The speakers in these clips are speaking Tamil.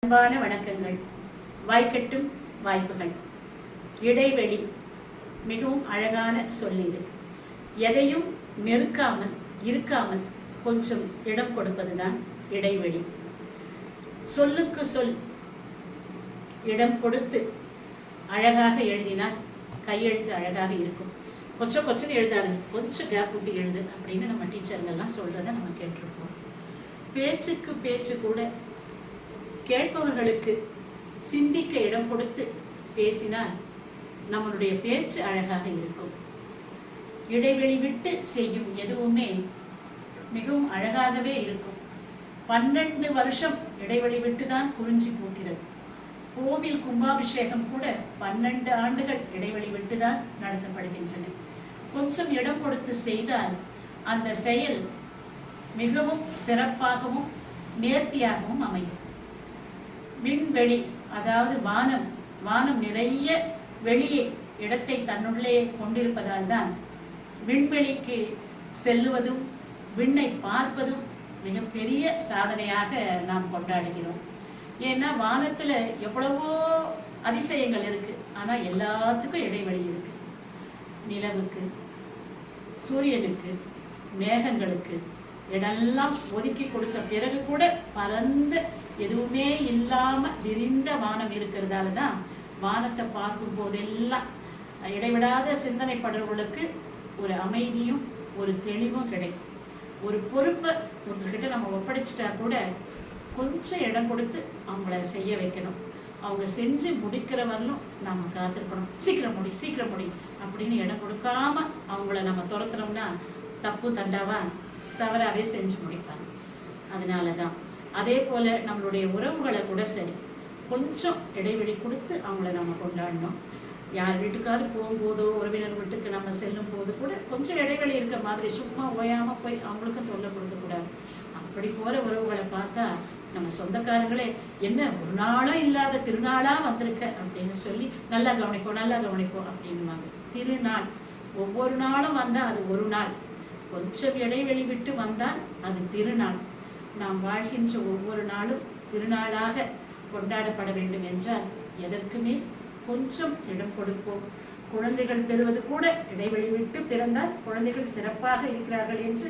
அன்பான வணக்கங்கள். வாய்க்கட்டும் வாய்ப்புகள். இடைவெளி மிகவும் அழகான சொல் இது. எதையும் நெருக்காமல் இருக்காமல் கொஞ்சம் இடம் கொடுப்பதுதான் இடைவெளி. சொல்லுக்கு சொல் இடம் கொடுத்து அழகாக எழுதினால் கையெழுத்து அழகாக இருக்கும். கொஞ்சம் எழுதாது, கொஞ்சம் கேப் விட்டு எழுது அப்படின்னு நம்ம டீச்சர்கள்லாம் சொல்றதை நம்ம கேட்டிருப்போம். பேச்சுக்கு பேச்சு கூட கேட்பவர்களுக்கு சிந்திக்க இடம் கொடுத்து பேசினால் நம்மளுடைய பேச்சு அழகாக இருக்கும். இடைவெளி விட்டு செய்யும் எதுவுமே மிகவும் அழகாகவே இருக்கும். 12 வருஷம் இடைவெளி விட்டுதான் குறிஞ்சி பூக்கிறது. கோவில் கும்பாபிஷேகம் கூட 12 ஆண்டுகள் இடைவெளி விட்டுதான் நடத்தப்படுகின்றன. கொஞ்சம் இடம் கொடுத்து செய்தால் அந்த செயல் மிகவும் சிறப்பாகவும் நேர்த்தியாகவும் அமையும். விண்வெளி, அதாவது வானம் நிறைய வெளியே இடத்தை தன்னுள்ளே கொண்டிருப்பதால் தான் விண்வெளிக்கு செல்லுவதும் விண்ணை பார்ப்பதும் மிகப்பெரிய சாதனையாக நாம் கொண்டாடுகிறோம். ஏன்னா வானத்துல எவ்வளவோ அதிசயங்கள் இருக்கு, ஆனா எல்லாத்துக்கும் இடைவெளி இருக்கு. நிலவுக்கு, சூரியனுக்கு, மேகங்களுக்கு இடெல்லாம் ஒதுக்கி கொடுத்த பிறகு கூட பரந்த எதுவுமே இல்லாம விரிந்த வானம் இருக்கிறதால தான் வானத்தை பார்க்கும் போதெல்லாம் இடைவிடாத சிந்தனைப்படுறவர்களுக்கு ஒரு அமைதியும் ஒரு தெளிவும் கிடைக்கும். ஒரு பொறுப்பை ஒருத்தர்கிட்ட நம்ம ஒப்படைச்சிட்டா கூட கொஞ்சம் இடம் கொடுத்து அவங்கள செய்ய வைக்கணும். அவங்க செஞ்சு முடிக்கிற வரலும் நம்ம காத்திருக்கணும். சீக்கிரம் முடி அப்படின்னு இடம் கொடுக்காம அவங்கள நம்ம துரத்துறோம்னா தப்பு தண்டாவா தவறாவே செஞ்சு முடிப்பாங்க. அதனாலதான் அதே போல நம்மளுடைய உறவுகளை கூட சரி, கொஞ்சம் இடைவெளி கொடுத்து அவங்கள நம்ம கொண்டாடணும். யார் வீட்டுக்காவது போகும்போதோ உறவினர் வீட்டுக்கு நம்ம செல்லும் போது கூட கொஞ்சம் இடைவெளி இருக்க மாதிரி, சும்மா ஓயாம போய் அவங்களுக்கும் தொல்லை கொடுக்க கூடாது. அப்படி போற உறவுகளை பார்த்தா நம்ம சொந்தக்காரங்களே என்ன ஒரு நாளும் இல்லாத திருநாளா வந்திருக்க அப்படின்னு சொல்லி நல்லா கவனிப்போம் அப்படின்வாங்க. திருநாள் ஒவ்வொரு நாளும் வந்தா அது ஒரு நாள், கொஞ்சம் இடைவெளி விட்டு வந்தால் அது திருநாள். நாம் வாழ்கின்ற ஒவ்வொரு நாளும் திருநாளாக கொண்டாடப்பட வேண்டும் என்றால் எதற்குமே கொஞ்சம் இடம் கொடுப்போம். குழந்தைகள் பெறுவது கூட இடைவெளி விட்டு பிறந்தால் குழந்தைகள் சிறப்பாக இருக்கிறார்கள் என்று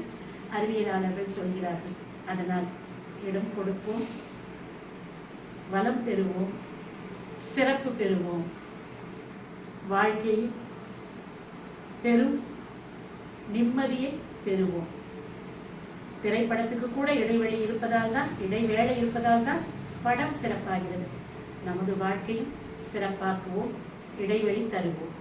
அறிவியலாளர்கள் சொல்கிறார்கள். அதனால் இடம் கொடுப்போம், வளம் பெறுவோம், சிறப்பு பெறுவோம், வாழ்க்கையில் பெரும் நிம்மதியை பெறுவோம். திரைப்படத்துக்கு கூட இடைவெளி இருப்பதால் தான், இடைவேளை இருப்பதால் தான் படம் சிறப்பாகிறது. நமது வாழ்க்கையும் சிறப்பாக்குவோம், இடைவெளி தருவோம்.